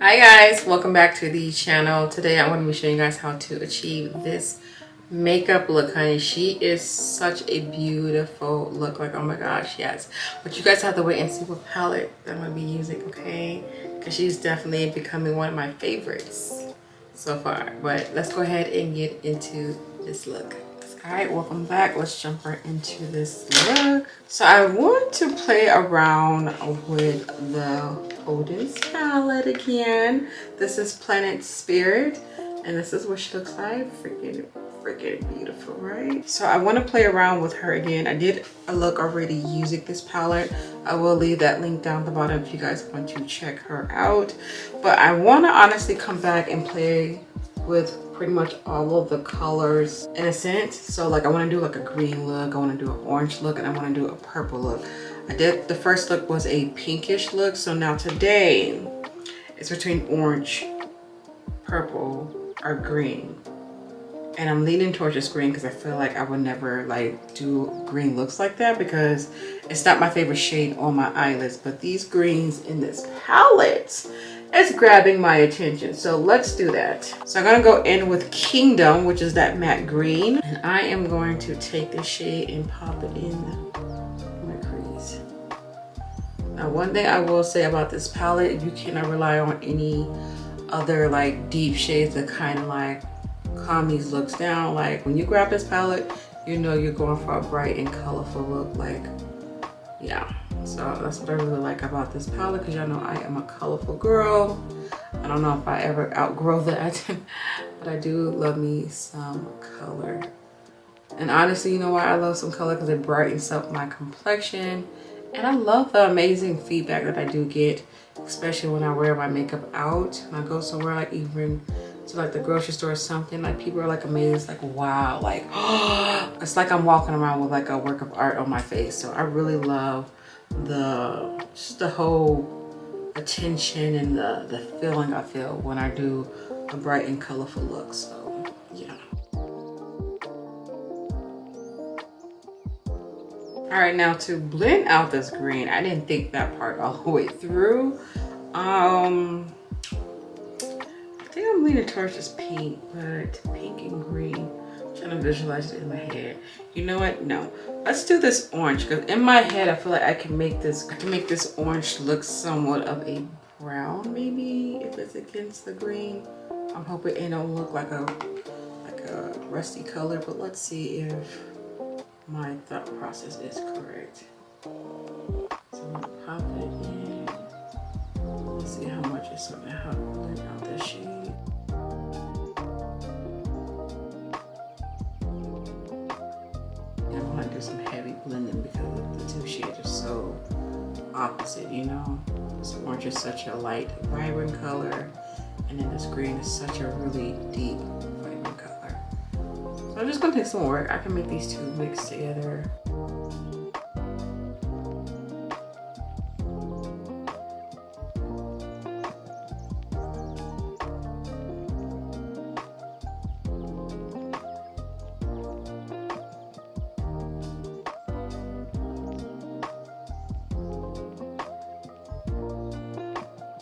Hi guys, welcome back to the channel. Today I'm going to be showing you guys how to achieve this makeup look, honey. She is such a beautiful look, like, oh my gosh, yes. But you guys have to wait and see what palette I'm going to be using, okay? Because she's definitely becoming one of my favorites so far. But let's go ahead and get into this look. All right, welcome back. Let's jump right into this look. So I want to play around with the ODEN'S palette again. This is Planet Spirit, and this is what she looks like. Freaking beautiful, right? So I want to play around with her again. I did a look already using this palette. I will leave that link down the bottom if you guys want to check her out. But I want to honestly come back and play with pretty much all of the colors in a sense. So like I want to do like a green look, I want to do an orange look, and I want to do a purple look. I did, the first look was a pinkish look, so now today it's between orange, purple, or green. And I'm leaning towards this green because I feel like I would never like do green looks like that because it's not my favorite shade on my eyelids. But these greens in this palette is grabbing my attention, so let's do that. So I'm gonna go in with Kingdom, which is that matte green, and I am going to take this shade and pop it in my crease. Now, one thing I will say about this palette, you cannot rely on any other like deep shades that kind of like calm these looks down. Like when you grab this palette, you know you're going for a bright and colorful look. Like, yeah. So that's what I really like about this palette, because y'all know I am a colorful girl. I don't know if I ever outgrow that, but I do love me some color. And honestly, you know why I love some color? Because it brightens up my complexion. And I love the amazing feedback that I do get, especially when I wear my makeup out. And I go somewhere like even to like the grocery store or something, like people are like amazed, like wow, like oh, it's like I'm walking around with like a work of art on my face. So I really love just the whole attention and the feeling I feel when I do a bright and colorful look. So yeah. All right, now to blend out this green, I didn't think that part all the way through. I think I'm leaning towards this pink, but pink and green. I'm trying to visualize it in my head. You know what? No. Let's do this orange, because in my head I feel like I can make this orange look somewhat of a brown, maybe, if it's against the green. I'm hoping it don't look like a rusty color, but let's see if my thought process is correct. So I'm gonna pop it in. Let's see how much it's gonna help blend out this shade. I want to do some heavy blending because the two shades are so opposite, you know? This orange is such a light, vibrant color, and then this green is such a really deep, vibrant color. So I'm just gonna take some work. I can make these two mix together.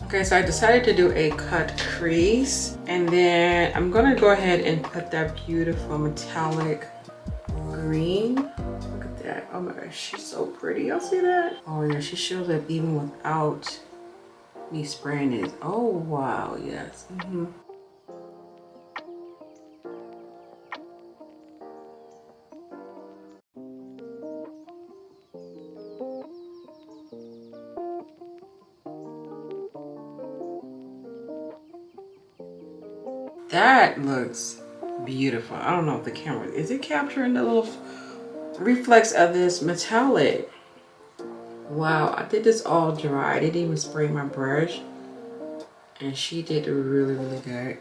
Okay, so I decided to do a cut crease, and then I'm gonna go ahead and put that beautiful metallic green. Look at that. Oh my gosh, she's so pretty. Y'all see that? Oh yeah, she shows up even without me spraying it. Oh wow, yes. That looks beautiful. I don't know if the camera, is it capturing the little reflex of this metallic? Wow, I did this all dry. I didn't even spray my brush, and she did really good.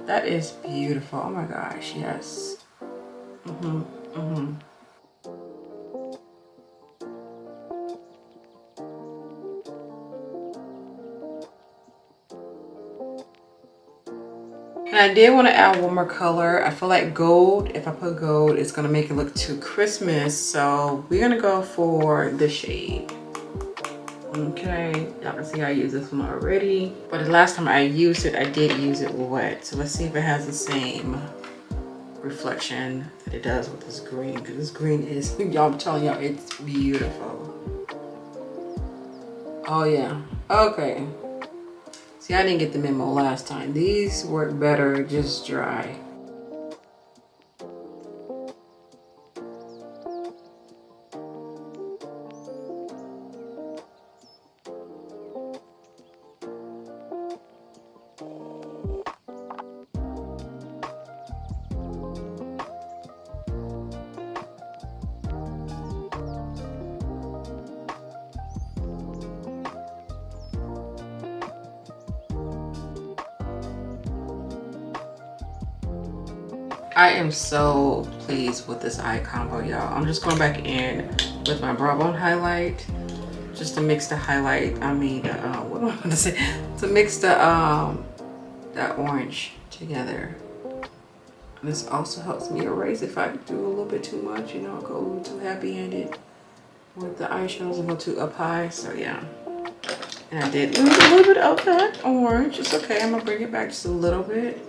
That is beautiful. Oh my gosh, yes. And I did want to add one more color. I feel like gold, if I put gold, it's going to make it look too Christmas. So we're going to go for the shade. Okay, y'all can see I use this one already, but the last time I used it, I did use it wet. So let's see if it has the same reflection that it does with this green, because this green is, y'all, I'm telling y'all, it's beautiful. Oh yeah, okay. See, I didn't get the memo last time. These work better just dry. I am so pleased with this eye combo, y'all. I'm just going back in with my brow bone highlight just to mix the highlight. I mean, what am I going to say? To mix the that orange together. And this also helps me erase if I do a little bit too much, you know, go a little too happy-handed with the eyeshadows and go too up high. So yeah, and I did lose a little bit of that orange. It's okay. I'm gonna bring it back just a little bit,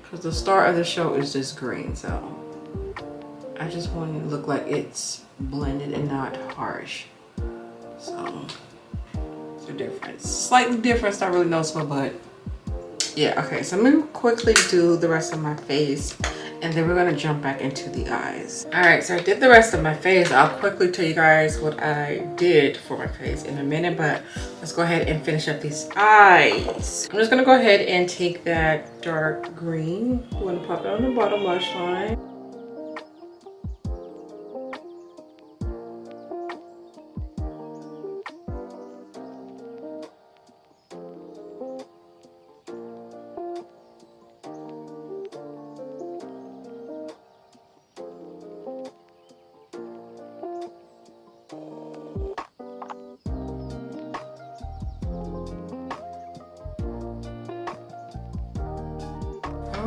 because the star of the show is just green, so I just want it to look like it's blended and not harsh. So it's a difference, slightly different. It's not really noticeable, but yeah. Okay, so I'm gonna quickly do the rest of my face, and then we're gonna jump back into the eyes. All right, so I did the rest of my face. I'll quickly tell you guys what I did for my face in a minute, but let's go ahead and finish up these eyes. I'm just gonna go ahead and take that dark green. I'm gonna pop it on the bottom lash line.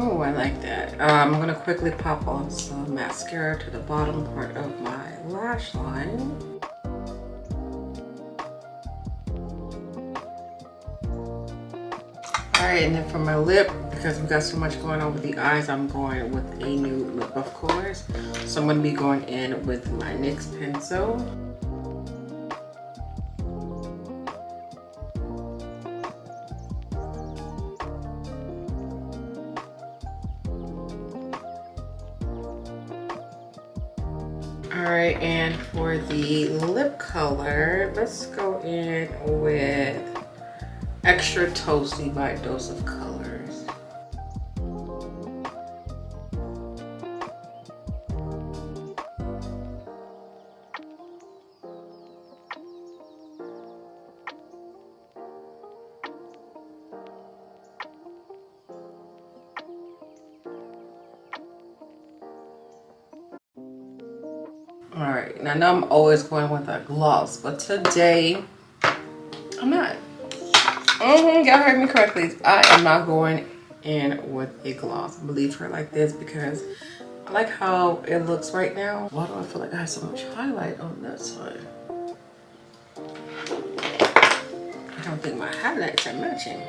Oh, I like that. I'm gonna quickly pop on some mascara to the bottom part of my lash line. All right, and then for my lip, because we got so much going on with the eyes, I'm going with a new lip, of course. So I'm gonna be going in with my NYX pencil. Alright, and for the lip color, let's go in with Extra Toasty by Dose of Colors. All right, now I know I'm always going with a gloss, but today I'm not. Y'all heard me correctly. I am not going in with a gloss. I'm gonna leave her like this because I like how it looks right now. Why do I feel like I have so much highlight on that side? I don't think my highlights are matching.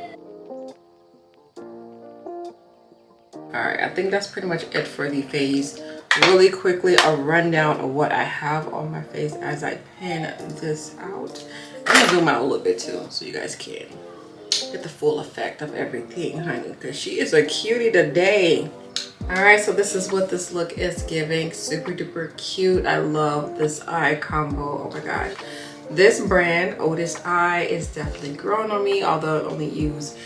All right, I think that's pretty much it for the face. Really quickly, a rundown of what I have on my face as I pin this out. I'm gonna zoom out a little bit too, so you guys can get the full effect of everything, honey, because she is a cutie today. All right, so this is what this look is giving. Super duper cute. I love this eye combo. Oh my gosh. This brand, ODEN'S Eye, is definitely growing on me, although I only use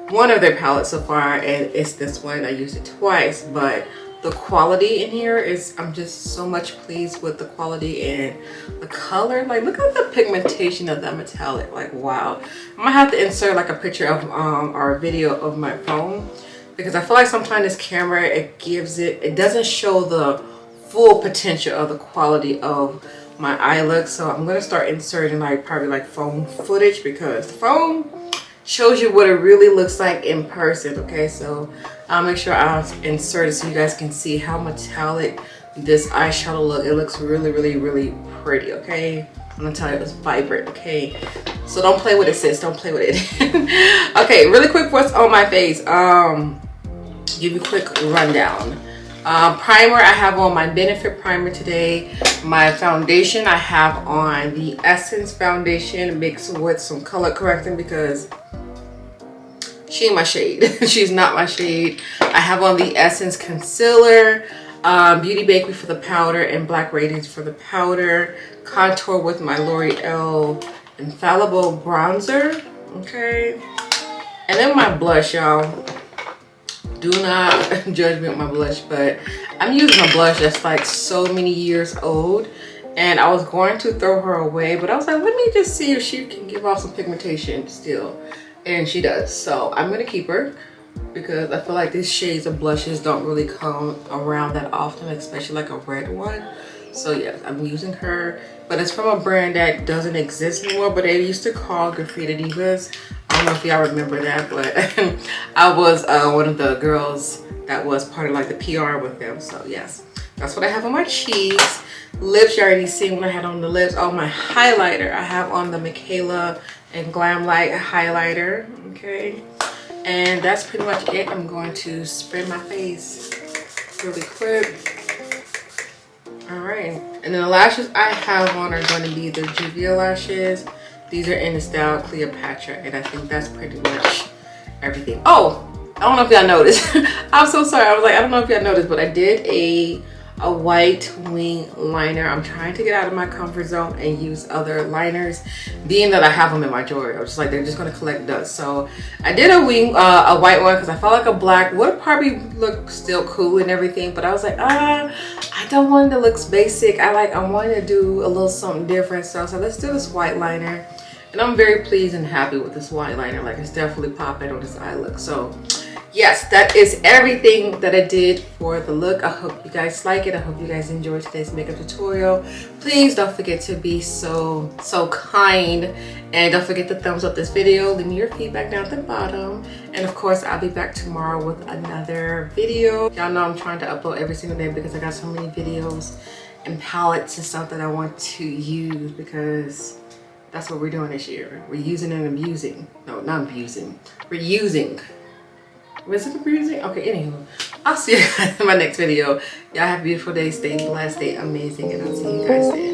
one of their palettes so far, and it's this one. I used it twice, but the quality in here is, I'm just so much pleased with the quality and the color. Like, look at the pigmentation of that metallic. Like, wow. I'm gonna have to insert like a picture of our video of my phone, because I feel like sometimes this camera, it doesn't show the full potential of the quality of my eye look. So I'm gonna start inserting like probably like phone footage, because the phone shows you what it really looks like in person. Okay, so I'll make sure I'll insert it so you guys can see how metallic this eyeshadow look. It looks really, really, really pretty. Okay, I'm gonna tell you, it's vibrant. Okay, So don't play with it, sis. Don't play with it. Okay, really quick what's on my face. Give you a quick rundown. Primer, I have on my Benefit primer today. My foundation, I have on the Essence foundation mixed with some color correcting because she ain't my shade. She's not my shade. I have on the Essence concealer, Beauty Bakery for the powder, and Black Radiance for the powder. Contour with my L'Oreal Infallible bronzer. Okay. And then my blush, y'all. Do not judge me on my blush, but I'm using a blush that's like so many years old, and I was going to throw her away, but I was like, let me just see if she can give off some pigmentation still, and she does. So I'm gonna keep her because I feel like these shades of blushes don't really come around that often, especially like a red one. So yes, I'm using her, but it's from a brand that doesn't exist anymore, but they used to call Graffiti Divas. I don't know if y'all remember that, but I was one of the girls that was part of like the PR with them. So yes, that's what I have on my cheeks. Lips, you already seen what I had on the lips. Oh, my highlighter, I have on the Michaela and Glam Light highlighter. Okay, and that's pretty much it. I'm going to spray my face really quick. All right, and then the lashes I have on are going to be the Juvia lashes. These are in the style Cleopatra, and I think that's pretty much everything. Oh, I don't know if y'all noticed. I'm so sorry. I was like, I don't know if y'all noticed, but I did a white wing liner. I'm trying to get out of my comfort zone and use other liners, being that I have them in my drawer. I was just like, they're just gonna collect dust. So I did a white one because I felt like a black would probably look still cool and everything, but I was like, I don't want it to look basic. I wanted to do a little something different. So let's do this white liner. And I'm very pleased and happy with this white liner. Like, it's definitely popping on this eye look. So yes, that is everything that I did for the look. I hope you guys like it. I hope you guys enjoyed today's makeup tutorial. Please don't forget to be so kind, and don't forget to thumbs up this video. Leave me your feedback down at the bottom, and of course I'll be back tomorrow with another video. Y'all know I'm trying to upload every single day because I got so many videos and palettes and stuff that I want to use, because that's what we're doing this year. We're using and abusing. No, not abusing. We're using. Was it abusing? Okay, anywho, I'll see you guys in my next video. Y'all have a beautiful day. Stay blessed, stay amazing, and I'll see you guys then.